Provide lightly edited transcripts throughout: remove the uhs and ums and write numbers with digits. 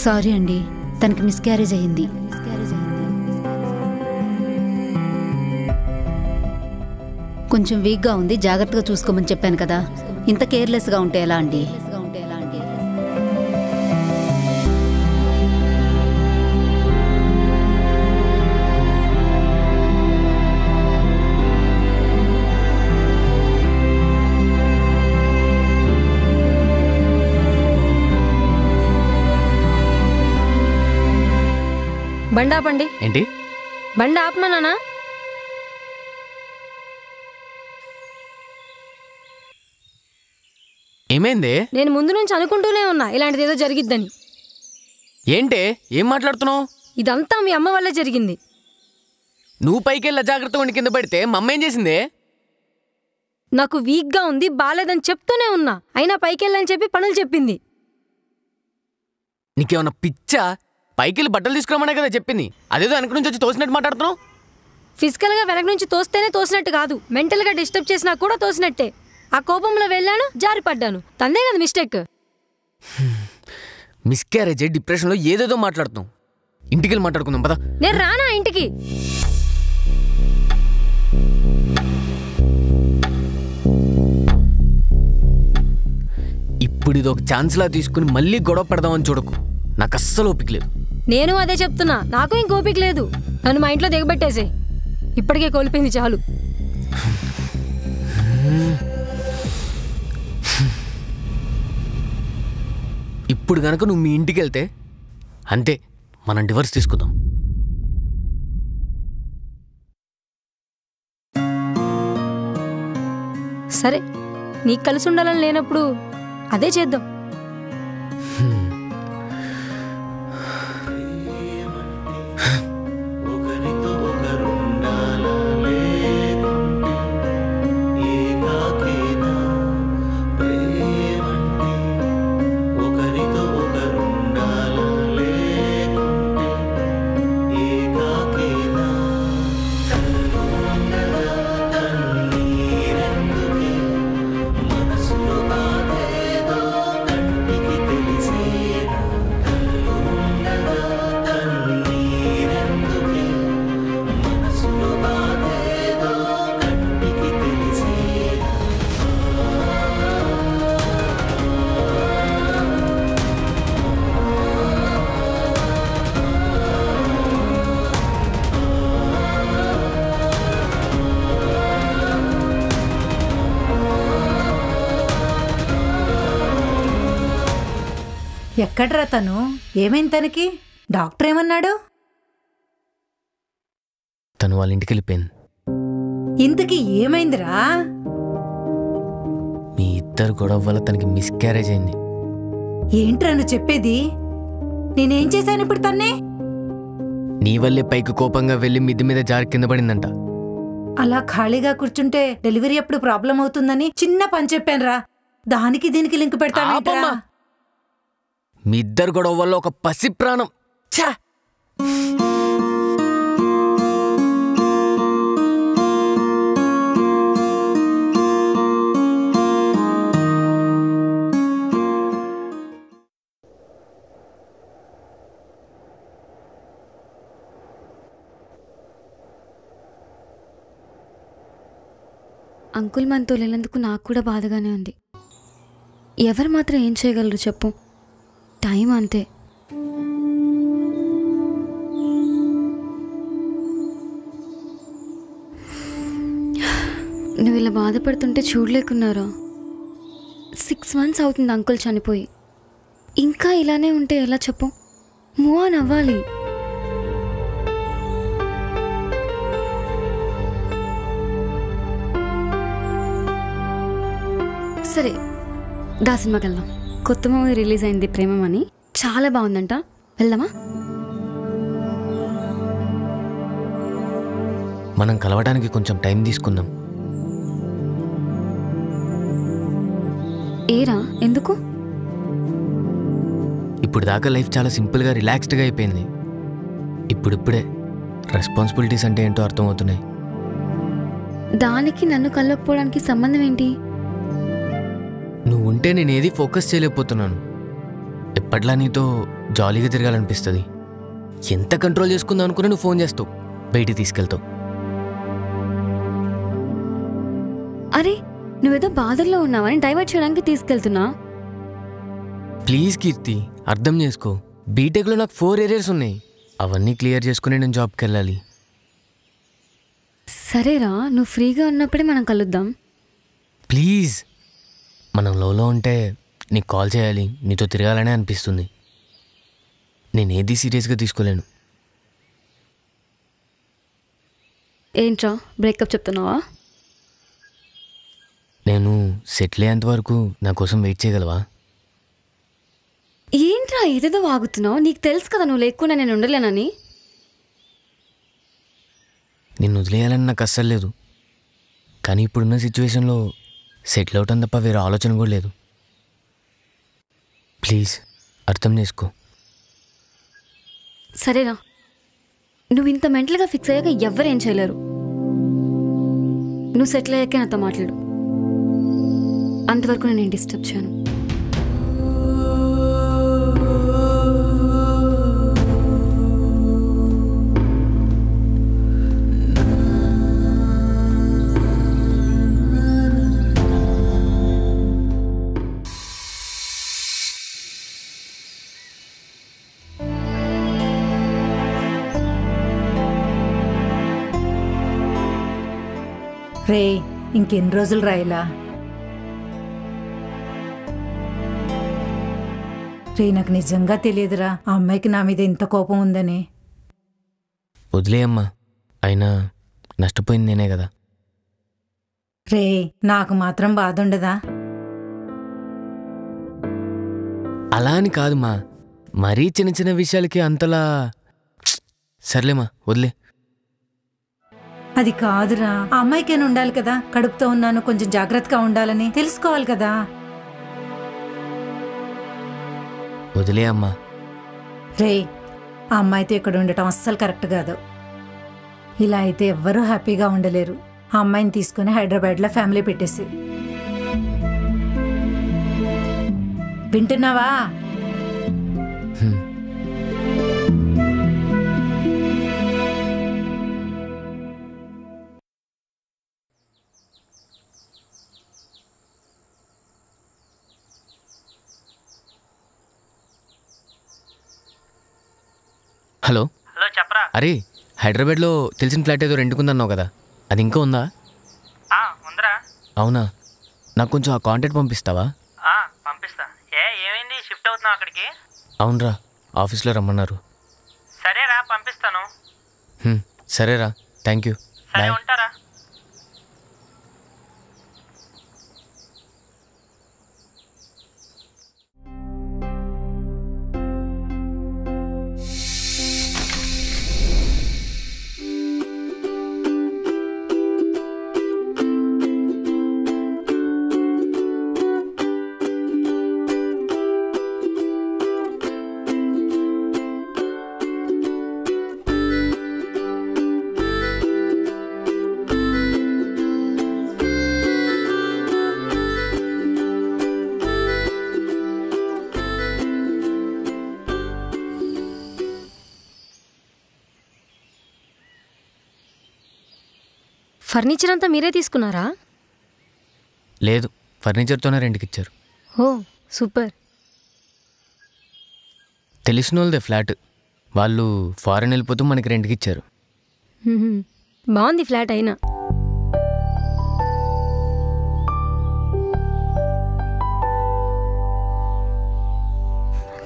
Sorry అండి, తనకి miscarriage అయింది. కొంచెం వీక్గా ఉంది, జాగ్రత్తగా చూసుకోమని చెప్పాను కదా. ఇంత కేర్లెస్గా ఉంటే ఎలా అండి? బండి ఆపండి. ఏంటి? బండి ఆపమన్నానా? ఏమైంది? నేను ముందు నుంచి అనుకుంటూనే ఉన్నా ఇలాంటిది ఏదో జరిగిద్దని. ఏంటే ఏం మాట్లాడుతున్నావు? ఇదంతా మీ అమ్మ వల్లే జరిగింది. నువ్వు పైకెళ్ళి జాగ్రత్తగా ఉండి కింద పడితే మా అమ్మ ఏం చేసిందే? నాకు వీక్గా ఉంది, బాలేదని చెప్తూనే ఉన్నా, అయినా పైకెళ్ళని చెప్పి పనులు చెప్పింది. నీకేమన్నా పిచ్చా? పైకెళ్ళి బట్టలు తీసుకురామనే కదా చెప్పింది, అదేదో వెనక నుంచి వచ్చి తోసినట్టు మాట్లాడుతున్నావు. ఫిజికల్గా వెనక నుంచి తోస్తేనే తోసినట్టు కాదు, మెంటల్గా డిస్టర్బ్ చేసినా కూడా తోసినట్టే. ఆ కోపంలో వెళ్ళాను, జారిపడ్డాను, తందే కదా మిస్టేక్. మిస్క్యారేజ్ డిప్రెషన్లో ఏదేదో మాట్లాడుతున్నావు. ఇంటికెళ్ళి మాట్లాడుకుందాం పదా. నేను రానా ఇంటికి? ఇప్పుడు ఇది ఒక ఛాన్స్లా తీసుకుని మళ్ళీ గొడవ పెడదామని చూడకు, నాకు అస్సలు ఓపిక లేదు. నేను అదే చెప్తున్నా, నాకు ఇంక ఓపిక లేదు. నన్ను మా ఇంట్లో దిగబెట్టేసే, ఇప్పటికే కోల్పోయింది చాలు. ఇప్పుడు గనక నువ్వు మీ ఇంటికి వెళ్తే అంతే, మనం డివర్స్ తీసుకుందాం. సరే, నీకు కలిసి ఉండాలని లేనప్పుడు అదే చేద్దాం. ఎక్కడ్రా తను? ఏమైంది తనకి? డాక్టర్ ఏమన్నాడు? తను వాళ్ళ ఇంటికి వెళ్ళిపోయింది. ఇంతకీ ఏమైందిరా? మీ ఇద్దరు గొడవ వల్ల తనకి మిస్క్యారేజ్ అయింది. ఏంట్రా నువ్వు చెప్పేది? నేనేం చేశాను ఇప్పుడు తన్నే? నీ వల్లే పైకి కోపంగా వెళ్ళి మిద్ది మీద జారి కింద పడిందంట. అలా ఖాళీగా కూర్చుంటే డెలివరీ అప్పుడు ప్రాబ్లం అవుతుందని చిన్న పని చెప్పానురా, దానికి దీనికి లింక్ పెడతాను. మీ ఇద్దరు గొడవ వల్ల ఒక పసి ప్రాణం. ఛా! అంకుల్ మనతో లేనందుకు నాకు కూడా బాధగానే ఉంది. ఎవరు మాత్రం ఏం చేయగలరు చెప్పు? టైం అంతే. నువ్వు ఇలా బాధపడుతుంటే చూడలేకున్నారా? 6 months అవుతుంది అంకుల్ చనిపోయి. ఇంకా ఇలానే ఉంటే ఎలా చెప్పు? మూవ్ ఆన్ అవ్వాలి. సరే, దా సినిమాకి వెళ్దాం. కొత్త మూవీ రిలీజ్ అయింది, ప్రేమం అని. చాలా బాగుందంట, వెళ్దామా? మనం కలవడానికి కొంచెం టైం తీసుకుందాం. ఏరా, ఎందుకు? ఇప్పుడు దాకా లైఫ్ చాలా సింపుల్గా రిలాక్స్డ్గా అయిపోయింది. ఇప్పుడిప్పుడే రెస్పాన్సిబిలిటీస్ అంటే ఏంటో అర్థమవుతున్నాయి. దానికి నన్ను కలవకపోవడానికి సంబంధం ఏంటి? నువ్వు ఉంటే నేను ఏది ఫోకస్ చేయలేకపోతున్నాను. ఎప్పట్లా నీతో జాలీగా తిరగాలనిపిస్తుంది. ఎంత కంట్రోల్ చేసుకుందాం అనుకున్నా నువ్వు ఫోన్ చేస్తావు, బయటికి తీసుకెళ్తావు. అరే నువ్వేదో బాధల్లో ఉన్నావని డైవర్ట్ చేయడానికి తీసుకెళ్తున్నా. ప్లీజ్ కీర్తి, అర్థం చేసుకో. బీటెక్లో నాకు 4 ఏరియాస్ ఉన్నాయి, అవన్నీ క్లియర్ చేసుకుని నేను జాబ్కి వెళ్ళాలి. సరేరా, నువ్వు ఫ్రీగా ఉన్నప్పుడే మనం కలుద్దాం. ప్లీజ్. మనం లోలో ఉంటే నీకు కాల్ చేయాలి, నీతో తిరగాలనే అనిపిస్తుంది. నేనేది సీరియస్గా తీసుకోలేను. ఏంట్రా బ్రేకప్ చెప్తున్నావా? నేను సెటిల్ అయ్యేంత వరకు నా కోసం వెయిట్ చేయగలవా? ఏంట్రా ఏదేదో వాగుతున్నావు? నీకు తెలుసు కదా నువ్వు లేకుండా నేను ఉండలేనని. నిన్ను వదిలేయాలని నాకు అస్సలు లేదు, కానీ ఇప్పుడున్న సిచ్యువేషన్లో సెటిల్ అవటం తప్ప వేరే ఆలోచన కూడా లేదు. ప్లీజ్ అర్థం చేసుకో. సరేనా, నువ్వు ఇంత మెంటల్గా ఫిక్స్ అయ్యాక ఎవ్వరేం చేయలేరు. నువ్వు సెటిల్ అయ్యాకే నాతో మాట్లాడు, అంతవరకు నేను డిస్టర్బ్ చేయను. రే ఇంకెన్ని రోజులు రాయిలా? రే నాకు నిజంగా తెలియదురా ఆ అమ్మాయికి నా మీద ఇంత కోపం ఉందని. వదిలేయమ్మా, అయినా నష్టపోయింది నేనే కదా. రే నాకు మాత్రం బాధ ఉండదా? అలా అని కాదుమా, మరీ చిన్న చిన్న విషయాలకి అంతలా. సర్లేమా, వదిలే. అది కాదురా, ఆ అమ్మాయికైనా ఉండాలి కదా, కడుపుతో ఉన్నాను కొంచెం జాగ్రత్తగా ఉండాలని తెలుసుకోవాలి కదా. వదిలే అమ్మా. రే ఆ అమ్మాయితో ఇక్కడ ఉండటం అస్సలు కరెక్ట్ కాదు. ఇలా అయితే ఎవ్వరూ హ్యాపీగా ఉండలేరు. ఆ అమ్మాయిని తీసుకుని హైదరాబాద్లో ఫ్యామిలీ పెట్టేసి. వింటున్నావా? హలో. హలో చెప్పరా. అరే హైదరాబాద్లో తెలిసిన ఫ్లాట్ ఏదో రెంట్కుందన్నావు కదా, అది ఇంకా ఉందా? ఉందిరా. అవునా, నాకు కొంచెం ఆ కాంటాక్ట్ పంపిస్తావా? పంపిస్తా. ఏమైంది, షిఫ్ట్ అవుతున్నావు అక్కడికి? అవునరా, ఆఫీస్లో రమ్మన్నారు. సరేరా పంపిస్తాను. సరేరా, థ్యాంక్ యూ. సరే బాయ్. ఉంటారా. ఫర్నిచర్ అంతా మీరే తీసుకున్నారా? లేదు, ఫర్నిచర్తోనే రెంట్కి ఇచ్చారు. ఓ సూపర్. తెలిసిన వాళ్ళదే ఫ్లాట్, వాళ్ళు ఫారెన్ వెళ్ళిపోతూ మనకి రెంట్కి ఇచ్చారు. బాగుంది ఫ్లాట్ అయినా.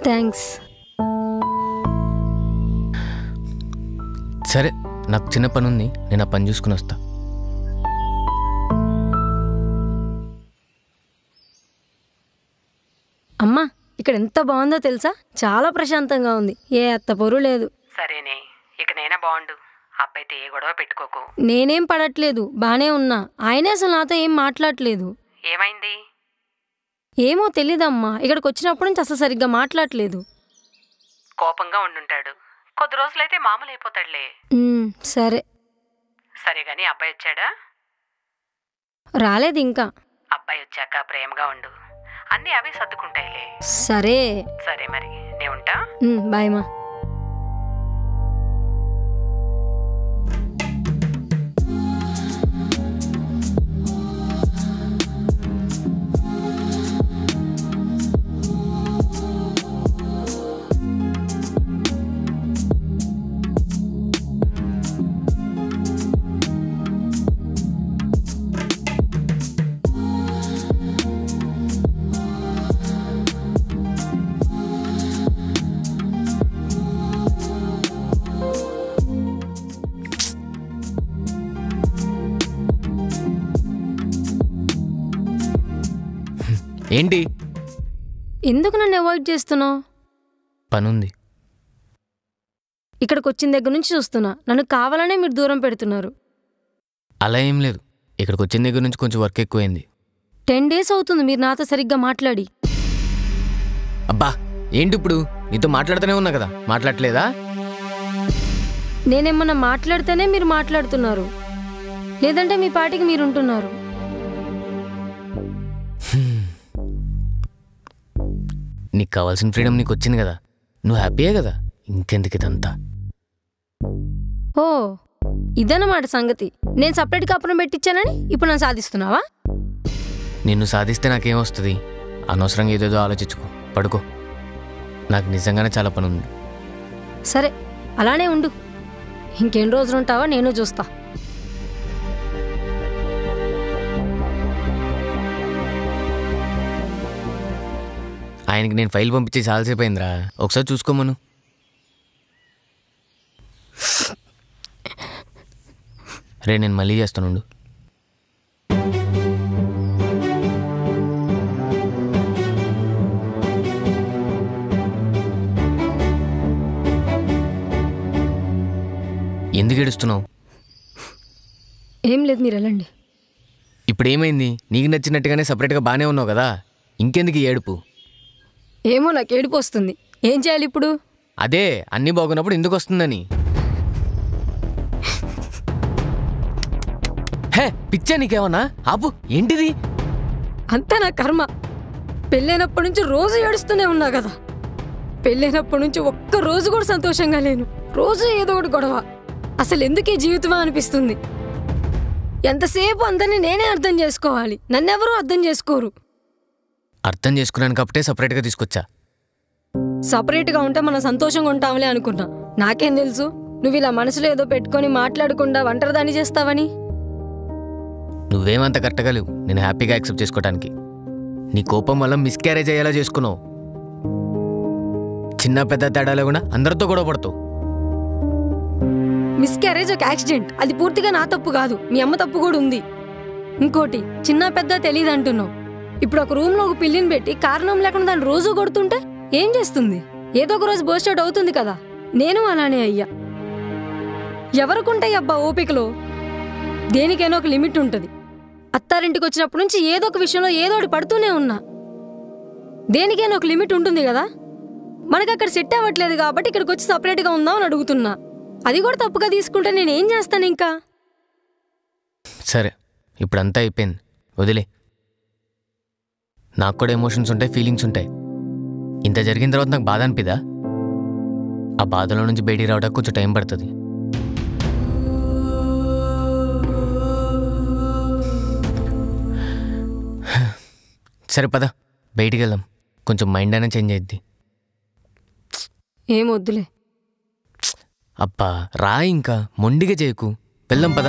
థ్యాంక్స్. సరే, నాకు చిన్న పని ఉంది, నేను ఆ పని చూసుకుని వస్తా. అమ్మా ఇక్కడ ఎంత బాగుందో తెలుసా, చాలా ప్రశాంతంగా ఉంది, ఏ అత్త పొరు లేదు. సరేనే, ఇక నేనే బాగుండు, అబ్బైతే ఏ గొడవ పెట్టుకోకు. నేనేం పడట్లేదు, బానే ఉన్నా. ఆయనే అసలు నాతో ఏం మాట్లాడట్లేదు. ఏమైంది? ఏమో తెలీదమ్మా, ఇక్కడికి వచ్చినప్పటి నుంచి అసలు సరిగ్గా మాట్లాడట్లేదు. కోపంగా ఉండుంటాడు, కొద్ది రోజులైతే మామూలు అయిపోతాడులే. సరే. సరే గాని అబ్బాయి వచ్చాడా? రాలేదు ఇంకా. అబ్బాయి వచ్చాక ప్రేమగా ఉండు, అన్నీ అవే సర్దుకుంటాయిలే. సరే సరే మరి నేను ఉంటా. బాయ్ మా. ఏంటి? ఎందుకు నన్ను అవాయిడ్ చేస్తున్నావు? పనుంది. ఇక్కడికి వచ్చిన దగ్గర నుంచి చూస్తున్నా, నన్ను కావాలనే మీరు దూరం పెడుతున్నారు. అలా ఏం లేదు, ఇక్కడికి వచ్చిన దగ్గర నుంచి కొంచెం వర్క్ ఎక్కువైంది. 10 days అవుతుంది మీరు నాతో సరిగ్గా మాట్లాడి. అబ్బా ఏంటి ఇప్పుడు? నీతో మాట్లాడుతూనే ఉన్నా కదా, మాట్లాడలేదా? నేనేమన్నా మాట్లాడితేనే మీరు మాట్లాడుతున్నారు, లేదంటే మీ పాటికి మీరు ఉంటున్నారు. నీకు కావాల్సిన ఫ్రీడమ్ నీకు వచ్చింది కదా, నువ్వు హ్యాపీయే కదా, ఇంకెందుకు ఇదంతా? ఓ ఇదన్నమాట సంగతి. నేను సపరేట్ కాపురం పెట్టించానని ఇప్పుడు నన్ను సాధిస్తున్నావా? నిన్ను సాధిస్తే నాకేం వస్తుంది? అనవసరంగా ఏదేదో ఆలోచించుకో, పడుకో. నాకు నిజంగానే చాలా పని ఉంది. సరే అలానే ఉండు, ఇంకెన్ని రోజులు ఉంటావా నేను చూస్తా. ఆయనకి నేను ఫైల్ పంపించి చాలాసేపు అయిందిరా, ఒకసారి చూసుకోమను. రే నేను మళ్ళీ చేస్తానుండు. ఎందుకు ఏడుస్తున్నావు? ఏం లేదు, మీరు వెళ్ళండి. ఇప్పుడు ఏమైంది? నీకు నచ్చినట్టుగానే సపరేట్గా బాగానే ఉన్నావు కదా, ఇంకెందుకు ఈ ఏడుపు? ఏమో నాకు ఏడుపు వస్తుంది, ఏం చేయాలి ఇప్పుడు? అదే అన్నీ బాగున్నప్పుడు ఎందుకు వస్తుందని. హే పిచ్చా నీకేమన్నా? ఆపు, ఏంటిది? అంతా నా కర్మ. పెళ్ళైనప్పటి నుంచి రోజు ఏడుస్తూనే ఉన్నా కదా. పెళ్ళైనప్పటి నుంచి ఒక్క రోజు కూడా సంతోషంగా లేను, రోజు ఏదో ఒకటి గొడవ. అసలు ఎందుకు ఈ జీవితమా అనిపిస్తుంది. ఎంతసేపు అందరినీ నేనే అర్థం చేసుకోవాలి, నన్నెవరూ అర్థం చేసుకోరు. అర్థం చేసుకున్నాను కాబట్టే సపరేట్గా తీసుకొచ్చా. సపరేట్గా ఉంటే మనం సంతోషంగా ఉంటాంలే అనుకున్నా. నాకేం తెలుసు నువ్వు ఇలా మనసులో ఏదో పెట్టుకొని మాట్లాడకుండా ఒంటరిదాన్ని చేస్తావని. నువ్వేమంత కట్టగలవు నేను హ్యాపీగా యాక్సెప్ట్ చేసుకోవటానికి. నీ కోపం వల్ల మిస్క్యారేజ్ అయ్యేలా చేసుకున్నావు. చిన్న పెద్ద తేడా లేకుండా అందరితో గొడవ పడతావు. మిస్క్యారేజ్ ఒక యాక్సిడెంట్, అది పూర్తిగా నా తప్పు కాదు, మీ అమ్మ తప్పు కూడా ఉంది. ఇంకోటి చిన్న పెద్ద తెలియదు అంటున్నావు. ఇప్పుడు ఒక రూమ్లో ఒక పిల్లిని పెట్టి కారణం లేకుండా దాన్ని రోజు కొడుతుంటే ఏం చేస్తుంది? ఏదో ఒక రోజు బర్స్ట్ అవుట్ అవుతుంది కదా. నేను అలానే అయ్యా. ఎవరికుంటాయి అబ్బా ఓపికలో? దేనికైనా ఒక లిమిట్ ఉంటుంది. అత్తారింటికి వచ్చినప్పటి నుంచి ఏదో ఒక విషయంలో ఏదో ఒకటి పడుతూనే ఉన్నా. దేనికైనా ఒక లిమిట్ ఉంటుంది కదా. మనకు అక్కడ సెట్ అవ్వట్లేదు కాబట్టి ఇక్కడికి వచ్చి సపరేట్గా ఉందామని అడుగుతున్నా. అది కూడా తప్పుగా తీసుకుంటే నేనేం చేస్తాను ఇంకా? సరే ఇప్పుడంతా అయిపోయింది, వదిలే. నాకు కూడా ఎమోషన్స్ ఉంటాయి, ఫీలింగ్స్ ఉంటాయి. ఇంత జరిగిన తర్వాత నాకు బాధ అనిపిదా? ఆ బాధలో నుంచి బయటికి రావడానికి కొంచెం టైం పడుతుంది. సరే పద బయటికి వెళ్దాం, కొంచెం మైండ్ అయినా చేంజ్ అయ్యిద్ది. ఏం వద్దులే. అబ్బా రా, ఇంకా మొండిగా చేయకు, వెళ్దాం పద.